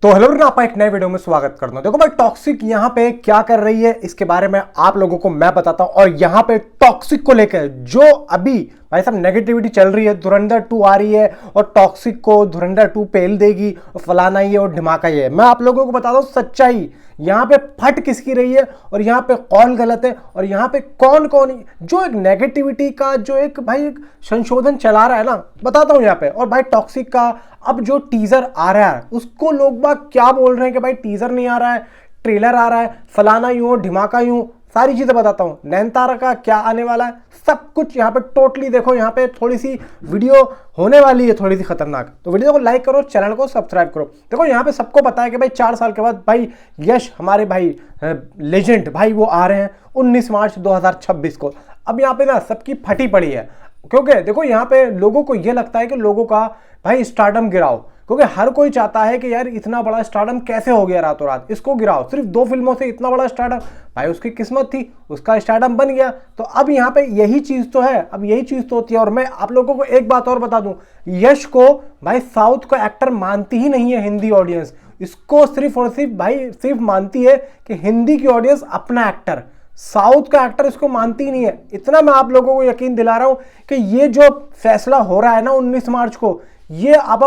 तो hello friend, आपका एक नए वीडियो में स्वागत करता हूं। देखो भाई, टॉक्सिक यहाँ पे क्या कर रही है इसके बारे में आप लोगों को मैं बताता हूं। और यहाँ पे टॉक्सिक को लेकर जो अभी भाई साहब नेगेटिविटी चल रही है, धुरंधर 2 आ रही है और टॉक्सिक को धुरंधर 2 पेल देगी और फलाना ही है और ढिमाका ही है। मैं आप लोगों को बताता हूं सच्चाई, यहाँ पे फट किसकी रही है और यहाँ पे कौन गलत है और यहाँ पे कौन कौन जो एक नेगेटिविटी का जो एक भाई एक संशोधन चला रहा है ना, बताता हूं यहाँ पे। और भाई टॉक्सिक का अब जो टीजर आ रहा है उसको लोग बाग क्या बोल रहे हैं कि भाई टीजर नहीं आ रहा है, ट्रेलर आ रहा है, फलाना यूं ढिमाका यूं, सारी चीजें बताता हूं। नैनतारा का क्या आने वाला है, सब कुछ यहाँ पे टोटली देखो। यहाँ पे थोड़ी सी वीडियो होने वाली है थोड़ी सी खतरनाक, तो वीडियो को लाइक करो, चैनल को सब्सक्राइब करो। देखो यहाँ पे सबको पता है कि भाई 4 साल के बाद भाई यश हमारे भाई लेजेंड भाई वो आ रहे हैं 19 मार्च 2026 को। अब यहाँ पे ना सबकी फटी पड़ी है, क्योंकि देखो यहाँ पे लोगों को ये लगता है कि लोगों का भाई स्टारडम गिराओ, क्योंकि हर कोई चाहता है कि यार इतना बड़ा स्टारडम कैसे हो गया रातों रात, इसको गिराओ। सिर्फ 2 फिल्मों से इतना बड़ा स्टारडम, भाई उसकी किस्मत थी, उसका स्टारडम बन गया। तो अब यहाँ पे यही चीज तो है, अब यही चीज तो होती है। और मैं आप लोगों को एक बात और बता दूं, यश को भाई साउथ का एक्टर मानती ही नहीं है हिंदी ऑडियंस। इसको सिर्फ और सिर्फ भाई सिर्फ मानती है कि हिंदी की ऑडियंस अपना एक्टर, साउथ का एक्टर इसको मानती ही नहीं है। इतना मैं आप लोगों को यकीन दिला रहा हूं कि ये जो फैसला हो रहा है ना 19 मार्च को, ये आप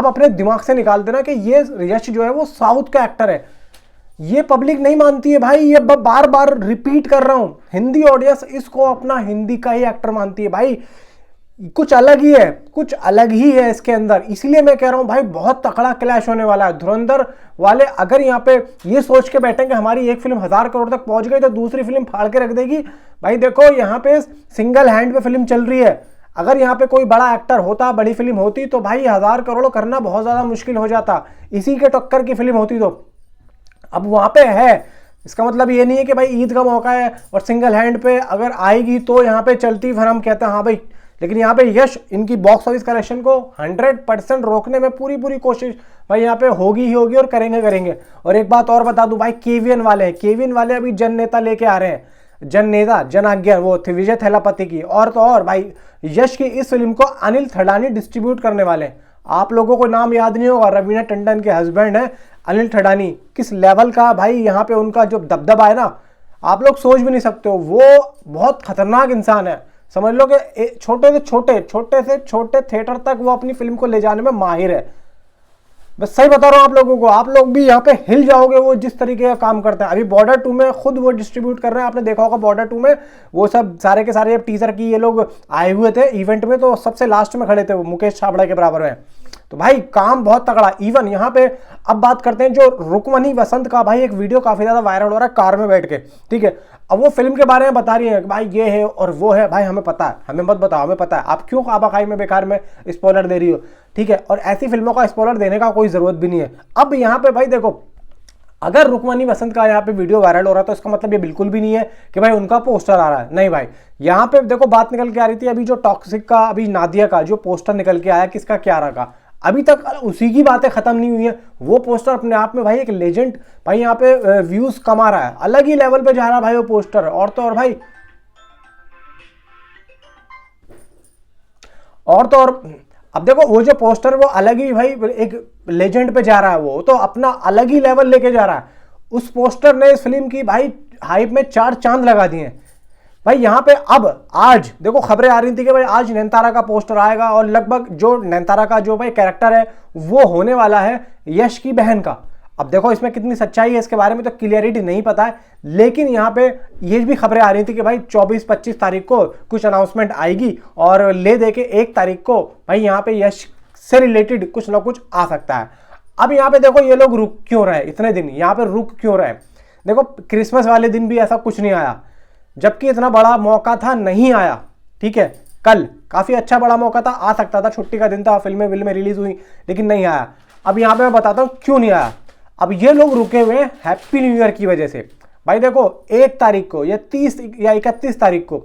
अपने दिमाग से निकाल देना कि ये यश जो है वो साउथ का एक्टर है। ये पब्लिक नहीं मानती है भाई, ये बार बार रिपीट कर रहा हूं। हिंदी ऑडियंस इसको अपना हिंदी का ही एक्टर मानती है भाई। कुछ अलग ही है, कुछ अलग ही है इसके अंदर। इसलिए मैं कह रहा हूं भाई बहुत तकड़ा क्लैश होने वाला है। धुरंधर वाले अगर यहाँ पे ये सोच के बैठे कि हमारी एक फिल्म 1000 करोड़ तक पहुंच गई तो दूसरी फिल्म फाड़ के रख देगी, भाई देखो यहाँ पे सिंगल हैंड पे फिल्म चल रही है। अगर यहाँ पे कोई बड़ा एक्टर होता, बड़ी फिल्म होती, तो भाई 1000 करोड़ करना बहुत ज्यादा मुश्किल हो जाता। इसी के टक्कर की फिल्म होती तो अब वहां पे है। इसका मतलब ये नहीं है कि भाई ईद का मौका है और सिंगल हैंड पे अगर आएगी तो यहाँ पे चलती, फिर हम कहते हैं हाँ भाई। लेकिन यहाँ पे यश इनकी बॉक्स ऑफिस कलेक्शन को 100% रोकने में पूरी कोशिश भाई यहाँ पे होगी ही होगी और करेंगे। और एक बात और बता दूं भाई, केवीएन वाले अभी जन नेता लेके आ रहे हैं, जन आज्ञा वो थी विजय थैलापति की। और तो और भाई यश की इस फिल्म को अनिल थडानी डिस्ट्रीब्यूट करने वाले हैं। आप लोगों को नाम याद नहीं होगा, रवीना टंडन के हस्बैंड है अनिल थडानी। किस लेवल का भाई यहाँ पे उनका जो दबदबा है ना, आप लोग सोच भी नहीं सकते हो। वो बहुत खतरनाक इंसान है, समझ लो कि छोटे से छोटे थिएटर तक वो अपनी फिल्म को ले जाने में माहिर है। बस सही बता रहा हूं आप लोगों को, आप लोग भी यहाँ पे हिल जाओगे वो जिस तरीके का काम करते हैं। अभी बॉर्डर 2 में खुद वो डिस्ट्रीब्यूट कर रहे हैं, आपने देखा होगा बॉर्डर 2 में वो सब सारे के सारे टीजर की ये लोग आए हुए थे इवेंट में, तो सबसे लास्ट में खड़े थे वो मुकेश छाबड़ा के बराबर में। तो भाई काम बहुत तगड़ा। इवन यहाँ पे अब बात करते हैं जो रुक्मणी वसंत का, भाई एक वीडियो काफी ज्यादा वायरल हो रहा है कार में बैठ के, ठीक है। अब वो फिल्म के बारे में बता रही है कि भाई ये है और वो है। भाई हमें पता है, हमें मत बताओ, हमें पता है। आप क्यों आबाखाई में बेकार में स्पॉइलर दे रही हो, ठीक है। और ऐसी फिल्मों का स्पॉइलर देने का कोई जरूरत भी नहीं है। अब यहाँ पे भाई देखो, अगर रुक्मणी वसंत का यहाँ पे वीडियो वायरल हो रहा है तो इसका मतलब ये बिल्कुल भी नहीं है कि भाई उनका पोस्टर आ रहा है। नहीं भाई, यहाँ पे देखो बात निकल के आ रही थी अभी जो टॉक्सिक का, अभी नादिया का जो पोस्टर निकल के आया, किसका क्या रखा, अभी तक उसी की बातें खत्म नहीं हुई है। वो पोस्टर अपने आप में भाई एक लेजेंड भाई यहाँ पे व्यूज कमा रहा है, अलग ही लेवल पे जा रहा है भाई वो पोस्टर। और तो और भाई अब देखो वो जो पोस्टर वो अलग ही भाई एक लेजेंड पे जा रहा है, वो तो अपना अलग ही लेवल लेके जा रहा है। उस पोस्टर ने इस फिल्म की भाई हाइप में 4 चांद लगा दिए भाई। यहाँ पे अब आज देखो खबरें आ रही थी कि भाई आज नैनतारा का पोस्टर आएगा और लगभग जो नैनतारा का जो भाई कैरेक्टर है वो होने वाला है यश की बहन का। अब देखो इसमें कितनी सच्चाई है इसके बारे में तो क्लियरिटी नहीं पता है, लेकिन यहाँ पे ये भी खबरें आ रही थी कि भाई 24-25 तारीख को कुछ अनाउंसमेंट आएगी और ले दे के 1 तारीख को भाई यहाँ पे यश से रिलेटेड कुछ ना कुछ आ सकता है। अब यहाँ पे देखो ये लोग रुक क्यों रहे इतने दिन, यहाँ पे रुक क्यों रहे। देखो क्रिसमस वाले दिन भी ऐसा कुछ नहीं आया, जबकि इतना बड़ा मौका था, नहीं आया, ठीक है। कल काफी अच्छा बड़ा मौका था, आ सकता था, छुट्टी का दिन था, फिल्में रिलीज हुई, लेकिन नहीं आया। अब यहाँ पे मैं बताता हूँ क्यों नहीं आया। अब ये लोग रुके हुए हैं हैप्पी न्यू ईयर की वजह से। भाई देखो 1 तारीख को या 30 या 31 तारीख को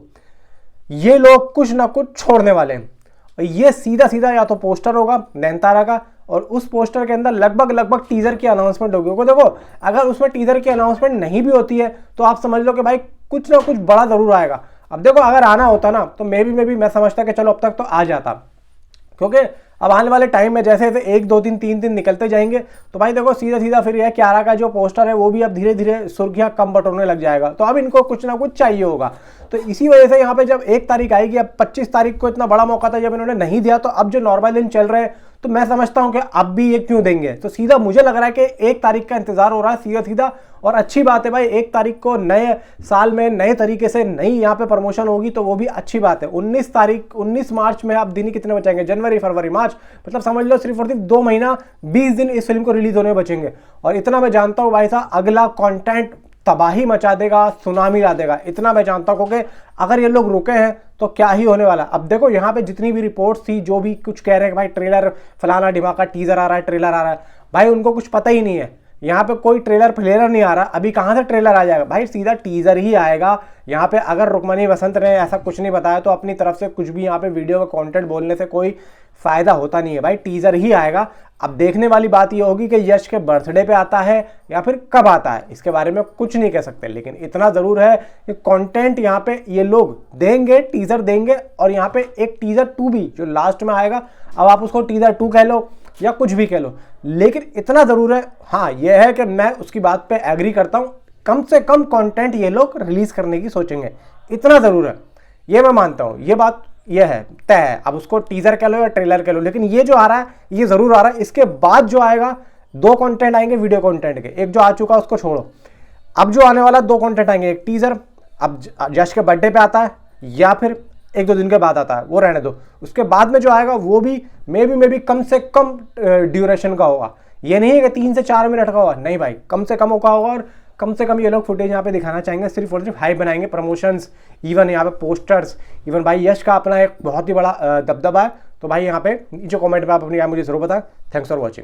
ये लोग कुछ ना कुछ छोड़ने वाले हैं। ये सीधा या तो पोस्टर होगा नैनतारा का, और उस पोस्टर के अंदर लगभग टीजर की अनाउंसमेंट होगी। देखो अगर उसमें टीजर की अनाउंसमेंट नहीं भी होती है तो आप समझ लो कि भाई कुछ ना कुछ बड़ा जरूर आएगा। अब देखो अगर आना होता ना तो मैं समझता कि चलो अब तक तो आ जाता, क्योंकि अब आने वाले टाइम में जैसे जैसे 1 2 दिन 3 दिन निकलते जाएंगे तो भाई देखो सीधा सीधा फिर यह कियारा का जो पोस्टर है वो भी अब धीरे धीरे सुर्खियां कम बटोरने लग जाएगा। तो अब इनको कुछ ना कुछ चाहिए होगा। तो इसी वजह से यहाँ पे जब 1 तारीख आएगी, अब 25 तारीख को इतना बड़ा मौका था जब इन्होंने नहीं दिया, तो अब जो नॉर्मल दिन चल रहे हैं तो मैं समझता हूं कि अब भी ये क्यों देंगे। तो सीधा मुझे लग रहा है कि 1 तारीख का इंतजार हो रहा है सीधा सीधा। और अच्छी बात है भाई, 1 तारीख को नए साल में नए तरीके से नई यहाँ पे प्रमोशन होगी तो वो भी अच्छी बात है। 19 मार्च में आप दिन ही कितने बचेंगे, जनवरी फरवरी मार्च, मतलब समझ लो सिर्फ और सिर्फ 2 महीना 20 दिन इस फिल्म को रिलीज होने में बचेंगे। और इतना मैं जानता हूं भाई साहब, अगला कंटेंट तबाही मचा देगा, सुनामी ला देगा, इतना मैं जानता हूं। क्योंकि अगर ये लोग रुके हैं तो क्या ही होने वाला। अब देखो यहाँ पे जितनी भी रिपोर्ट्स थी, जो भी कुछ कह रहे हैं कि भाई ट्रेलर फलाना ढिमाका, टीजर आ रहा है, ट्रेलर आ रहा है, भाई उनको कुछ पता ही नहीं है। यहाँ पे कोई ट्रेलर फ्लेलर नहीं आ रहा। अभी कहाँ से ट्रेलर आ जाएगा भाई, सीधा टीजर ही आएगा। यहाँ पे अगर रुक्मणी वसंत ने ऐसा कुछ नहीं बताया तो अपनी तरफ से कुछ भी यहाँ पे वीडियो में कंटेंट बोलने से कोई फायदा होता नहीं है भाई, टीजर ही आएगा। अब देखने वाली बात ये होगी कि यश के बर्थडे पे आता है या फिर कब आता है, इसके बारे में कुछ नहीं कह सकते। लेकिन इतना जरूर है कि कंटेंट यहाँ पे ये लोग देंगे, टीजर देंगे। और यहाँ पे एक टीजर 2 भी जो लास्ट में आएगा, अब आप उसको टीजर 2 कह लो या कुछ भी कह लो, लेकिन इतना जरूर है, हाँ यह है कि मैं उसकी बात पे एग्री करता हूं, कम से कम कंटेंट ये लोग रिलीज करने की सोचेंगे, इतना जरूर है, ये मैं मानता हूं। ये बात ये है, तय है। अब उसको टीजर कह लो या ट्रेलर कह लो, लेकिन ये जो आ रहा है ये जरूर आ रहा है। इसके बाद जो आएगा 2 कंटेंट आएंगे वीडियो कंटेंट के, एक जो आ चुका उसको छोड़ो, अब जो आने वाला 2 कंटेंट आएंगे, एक टीजर अब यश के बर्थडे पे आता है या फिर 1 2 दिन के बाद आता है, वो रहने दो। उसके बाद में जो आएगा वो भी मे बी कम से कम ड्यूरेशन का होगा। ये नहीं है कि 3 से 4 मिनट का होगा, नहीं भाई, कम से कम का होगा। और कम से कम ये लोग फुटेज यहाँ पे दिखाना चाहेंगे, सिर्फ और सिर्फ हाइप बनाएंगे, प्रमोशंस, इवन यहाँ पे पोस्टर्स, इवन भाई यश का अपना एक बहुत ही बड़ा दबदबा है। तो भाई यहाँ पे नीचे कमेंट में आप अपनी मुझे जरूर बताएं। Thanks for watching.